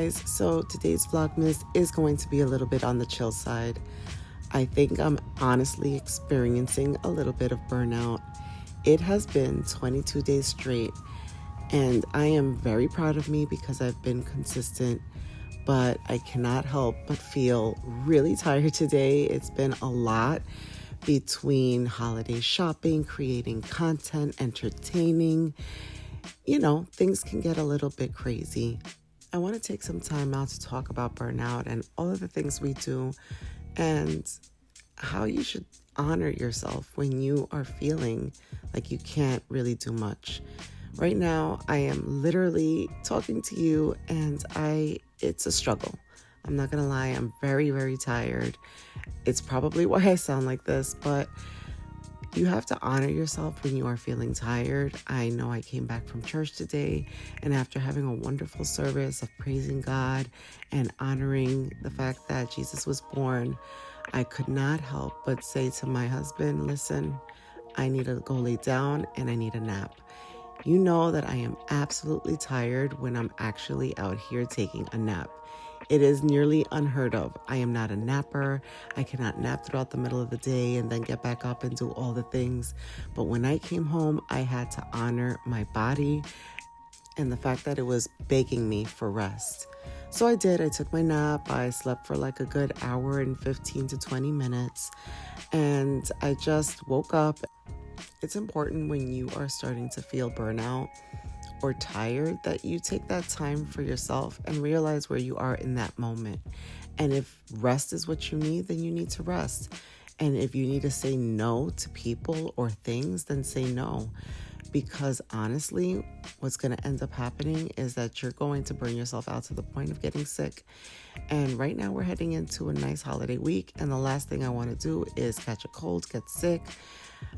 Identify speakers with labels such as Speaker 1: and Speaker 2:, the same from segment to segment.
Speaker 1: guys, so today's Vlogmas is going to be a little bit on the chill side. I think I'm honestly experiencing a little bit of burnout. It has been 22 days straight, and I am very proud of me because I've been consistent, but I cannot help but feel really tired today. It's been a lot between holiday shopping, creating content, entertaining. Things can get a little bit crazy. I want to take some time out to talk about burnout and all of the things we do and how you should honor yourself when you are feeling like you can't really do much. Right now, I am literally talking to you and it's a struggle. I'm not going to lie. I'm very, very tired. It's probably why I sound like this, but you have to honor yourself when you are feeling tired. I know I came back from church today, and after having a wonderful service of praising God and honoring the fact that Jesus was born, I could not help but say to my husband, listen, I need to go lay down and I need a nap. You know that I am absolutely tired when I'm actually out here taking a nap. It is nearly unheard of. I am not a napper. I cannot nap throughout the middle of the day and then get back up and do all the things. But when I came home, I had to honor my body and the fact that it was begging me for rest. So I did. I took my nap. I slept for like a good hour and 15 to 20 minutes. And I just woke up. It's important when you are starting to feel burnout or tired that you take that time for yourself and realize where you are in that moment. And if rest is what you need, then you need to rest. And if you need to say no to people or things, then say no. Because honestly, what's going to end up happening is that you're going to burn yourself out to the point of getting sick. And right now we're heading into a nice holiday week. And the last thing I want to do is catch a cold, get sick.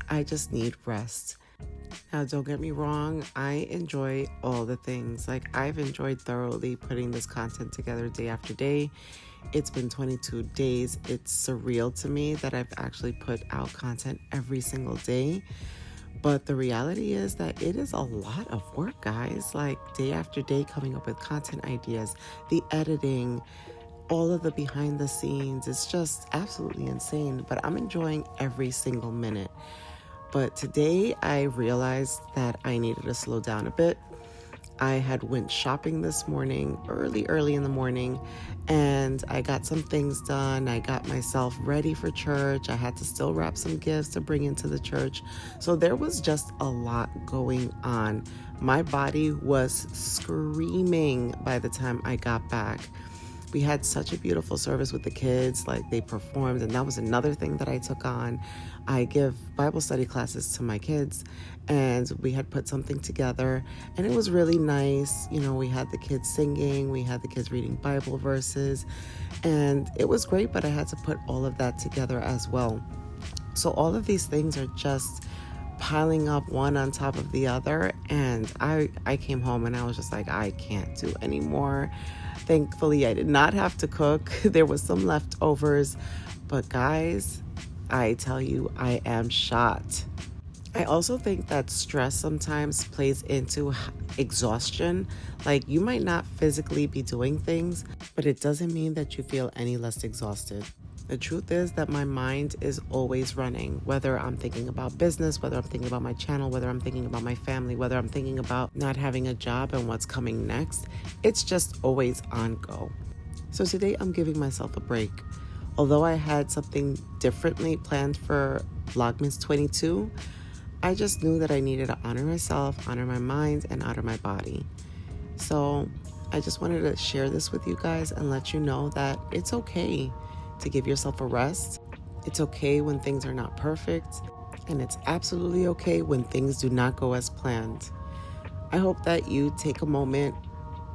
Speaker 1: I just need rest. Now, don't get me wrong, I enjoy all the things. Like, I've enjoyed thoroughly putting this content together day after day. It's been 22 days. It's surreal to me that I've actually put out content every single day. But the reality is that it is a lot of work, guys. Like, day after day, coming up with content ideas, the editing, all of the behind the scenes. It's just absolutely insane. But I'm enjoying every single minute. But today I realized that I needed to slow down a bit. I had went shopping this morning, early in the morning, and I got some things done. I got myself ready for church. I had to still wrap some gifts to bring into the church. So there was just a lot going on. My body was screaming by the time I got back. We had such a beautiful service with the kids, like they performed, and that was another thing that I took on. I give Bible study classes to my kids, and we had put something together, and it was really nice. We had the kids singing, we had the kids reading Bible verses, and it was great, but I had to put all of that together as well. So all of these things are just piling up one on top of the other, and I came home and I was just like, I can't do anymore. Thankfully, I did not have to cook. There was some leftovers, but guys, I tell you, I am shot. I also think that stress sometimes plays into exhaustion. Like, you might not physically be doing things, but it doesn't mean that you feel any less exhausted. The truth is that my mind is always running, whether I'm thinking about business, whether I'm thinking about my channel, whether I'm thinking about my family, whether I'm thinking about not having a job and what's coming next. It's just always on go. So today I'm giving myself a break. Although I had something differently planned for Vlogmas 22, I just knew that I needed to honor myself, honor my mind, and honor my body. So I just wanted to share this with you guys and let you know that it's okay to give yourself a rest. It's okay when things are not perfect, and it's absolutely okay when things do not go as planned. I hope that you take a moment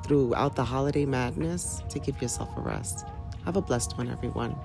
Speaker 1: throughout the holiday madness to give yourself a rest. Have a blessed one, everyone.